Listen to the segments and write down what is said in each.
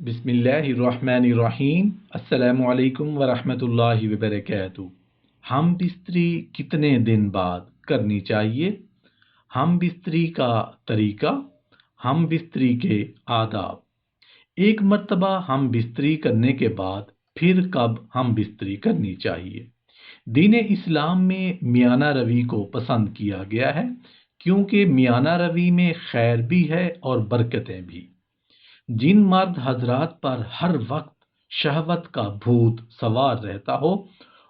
بسم اللہ الرحمن الرحیم۔ السلام علیکم ورحمۃ اللہ وبرکاتہ۔ ہم بستری کتنے دن بعد کرنی چاہیے؟ ہم بستری کا طریقہ، ہم بستری کے آداب۔ ایک مرتبہ ہم بستری کرنے کے بعد پھر کب ہم بستری کرنی چاہیے؟ دین اسلام میں میانہ روی کو پسند کیا گیا ہے، کیونکہ میانہ روی میں خیر بھی ہے اور برکتیں بھی۔ جن مرد حضرات پر ہر وقت شہوت کا بھوت سوار رہتا ہو،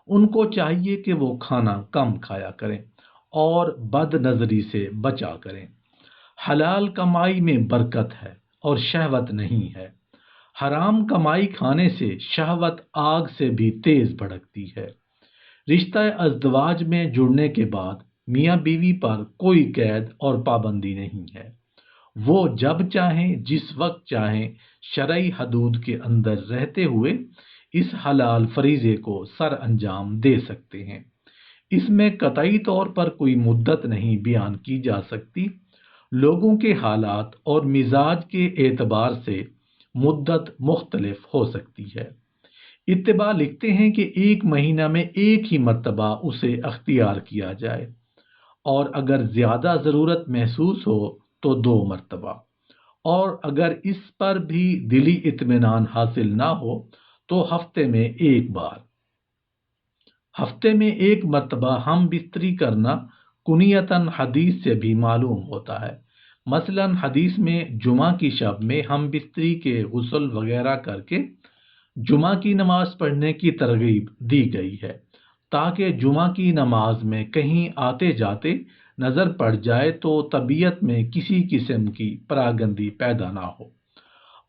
ان کو چاہیے کہ وہ کھانا کم کھایا کریں اور بد نظری سے بچا کریں۔ حلال کمائی میں برکت ہے اور شہوت نہیں ہے۔ حرام کمائی کھانے سے شہوت آگ سے بھی تیز بھڑکتی ہے۔ رشتہ ازدواج میں جڑنے کے بعد میاں بیوی پر کوئی قید اور پابندی نہیں ہے۔ وہ جب چاہیں، جس وقت چاہیں، شرعی حدود کے اندر رہتے ہوئے اس حلال فریضے کو سر انجام دے سکتے ہیں۔ اس میں قطعی طور پر کوئی مدت نہیں بیان کی جا سکتی۔ لوگوں کے حالات اور مزاج کے اعتبار سے مدت مختلف ہو سکتی ہے۔ اتباع لکھتے ہیں کہ 1 مہینہ میں ایک ہی مرتبہ اسے اختیار کیا جائے، اور اگر زیادہ ضرورت محسوس ہو تو 2 مرتبہ، اور اگر اس پر بھی دلی اطمینان حاصل نہ ہو تو ہفتے میں 1 بار۔ ہفتے میں 1 مرتبہ ہم بستری کرنا کنیتاً حدیث سے بھی معلوم ہوتا ہے۔ مثلا حدیث میں جمعہ کی شب میں ہم بستری کے غسل وغیرہ کر کے جمعہ کی نماز پڑھنے کی ترغیب دی گئی ہے، تاکہ جمعہ کی نماز میں کہیں آتے جاتے نظر پڑ جائے تو طبیعت میں کسی قسم کی پراگندی پیدا نہ ہو،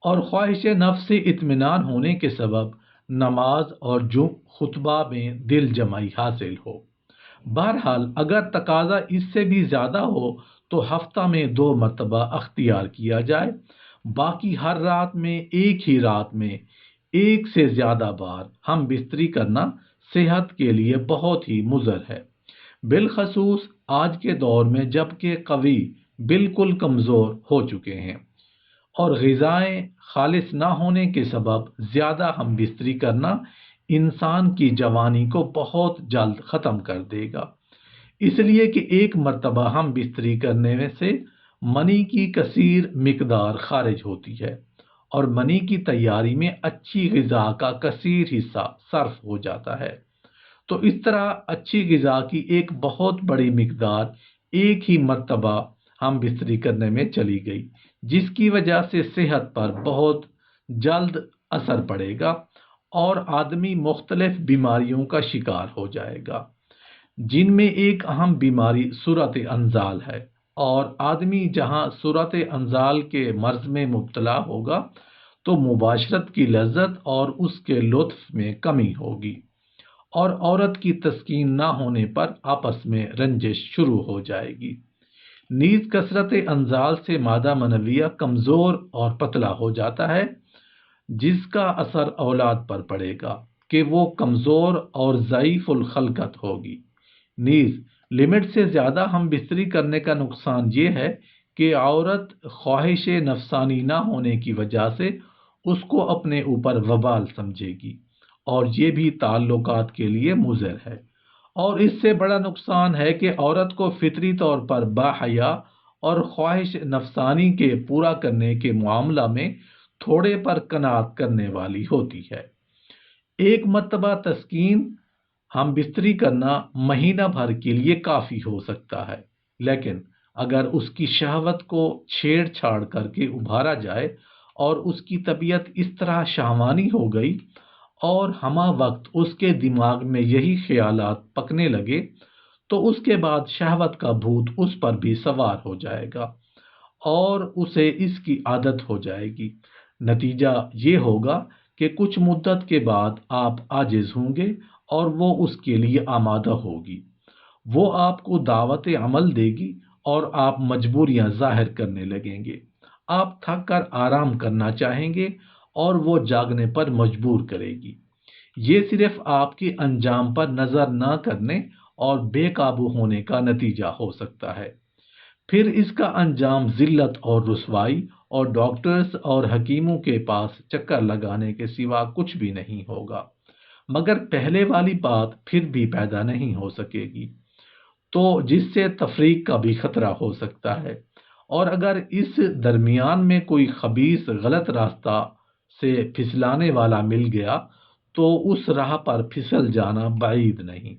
اور خواہش نفس سے اطمینان ہونے کے سبب نماز اور خطبہ میں دل جمعی حاصل ہو۔ بہرحال اگر تقاضا اس سے بھی زیادہ ہو تو ہفتہ میں 2 مرتبہ اختیار کیا جائے۔ باقی ہر رات میں ایک ہی رات میں 1 سے زیادہ بار ہم بستری کرنا صحت کے لیے بہت ہی مضر ہے، بالخصوص آج کے دور میں جب کہ قوی بالکل کمزور ہو چکے ہیں، اور غذائیں خالص نہ ہونے کے سبب زیادہ ہم بستری کرنا انسان کی جوانی کو بہت جلد ختم کر دے گا۔ اس لیے کہ 1 مرتبہ ہم بستری کرنے میں سے منی کی کثیر مقدار خارج ہوتی ہے، اور منی کی تیاری میں اچھی غذا کا کثیر حصہ صرف ہو جاتا ہے۔ تو اس طرح اچھی غذا کی ایک بہت بڑی مقدار ایک ہی مرتبہ ہم بستری کرنے میں چلی گئی، جس کی وجہ سے صحت پر بہت جلد اثر پڑے گا اور آدمی مختلف بیماریوں کا شکار ہو جائے گا، جن میں ایک اہم بیماری صورت انزال ہے، اور آدمی جہاں صورت انزال کے مرض میں مبتلا ہوگا تو مباشرت کی لذت اور اس کے لطف میں کمی ہوگی، اور عورت کی تسکین نہ ہونے پر آپس میں رنجش شروع ہو جائے گی۔ نیز کثرت انزال سے مادہ منویہ کمزور اور پتلا ہو جاتا ہے، جس کا اثر اولاد پر پڑے گا کہ وہ کمزور اور ضعیف الخلقت ہوگی۔ نیز لمٹ سے زیادہ ہم بستری کرنے کا نقصان یہ ہے کہ عورت خواہش نفسانی نہ ہونے کی وجہ سے اس کو اپنے اوپر وبال سمجھے گی، اور یہ بھی تعلقات کے لیے مضر ہے۔ اور اس سے بڑا نقصان ہے کہ عورت کو فطری طور پر باحیا اور خواہش نفسانی کے پورا کرنے کے معاملہ میں تھوڑے پر قناعت کرنے والی ہوتی ہے۔ 1 مرتبہ تسکین ہم بستری کرنا مہینہ بھر کے لیے کافی ہو سکتا ہے، لیکن اگر اس کی شہوت کو چھیڑ چھاڑ کر کے ابھارا جائے اور اس کی طبیعت اس طرح شہوانی ہو گئی اور ہمہ وقت اس کے دماغ میں یہی خیالات پکنے لگے تو اس کے بعد شہوت کا بھوت اس پر بھی سوار ہو جائے گا اور اسے اس کی عادت ہو جائے گی۔ نتیجہ یہ ہوگا کہ کچھ مدت کے بعد آپ عاجز ہوں گے اور وہ اس کے لیے آمادہ ہوگی۔ وہ آپ کو دعوت عمل دے گی اور آپ مجبوریاں ظاہر کرنے لگیں گے۔ آپ تھک کر آرام کرنا چاہیں گے اور وہ جاگنے پر مجبور کرے گی۔ یہ صرف آپ کے انجام پر نظر نہ کرنے اور بے قابو ہونے کا نتیجہ ہو سکتا ہے۔ پھر اس کا انجام ذلت اور رسوائی اور ڈاکٹرز اور حکیموں کے پاس چکر لگانے کے سوا کچھ بھی نہیں ہوگا، مگر پہلے والی بات پھر بھی پیدا نہیں ہو سکے گی، تو جس سے تفریق کا بھی خطرہ ہو سکتا ہے۔ اور اگر اس درمیان میں کوئی خبیث غلط راستہ سے پھسلانے والا مل گیا تو اس راہ پر پھسل جانا بعید نہیں۔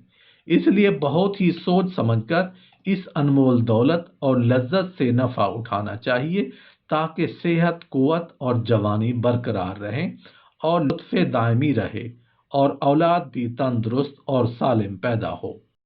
اس لیے بہت ہی سوچ سمجھ کر اس انمول دولت اور لذت سے نفع اٹھانا چاہیے تاکہ صحت، قوت اور جوانی برقرار رہیں اور لطف دائمی رہے اور اولاد بھی تندرست اور سالم پیدا ہو۔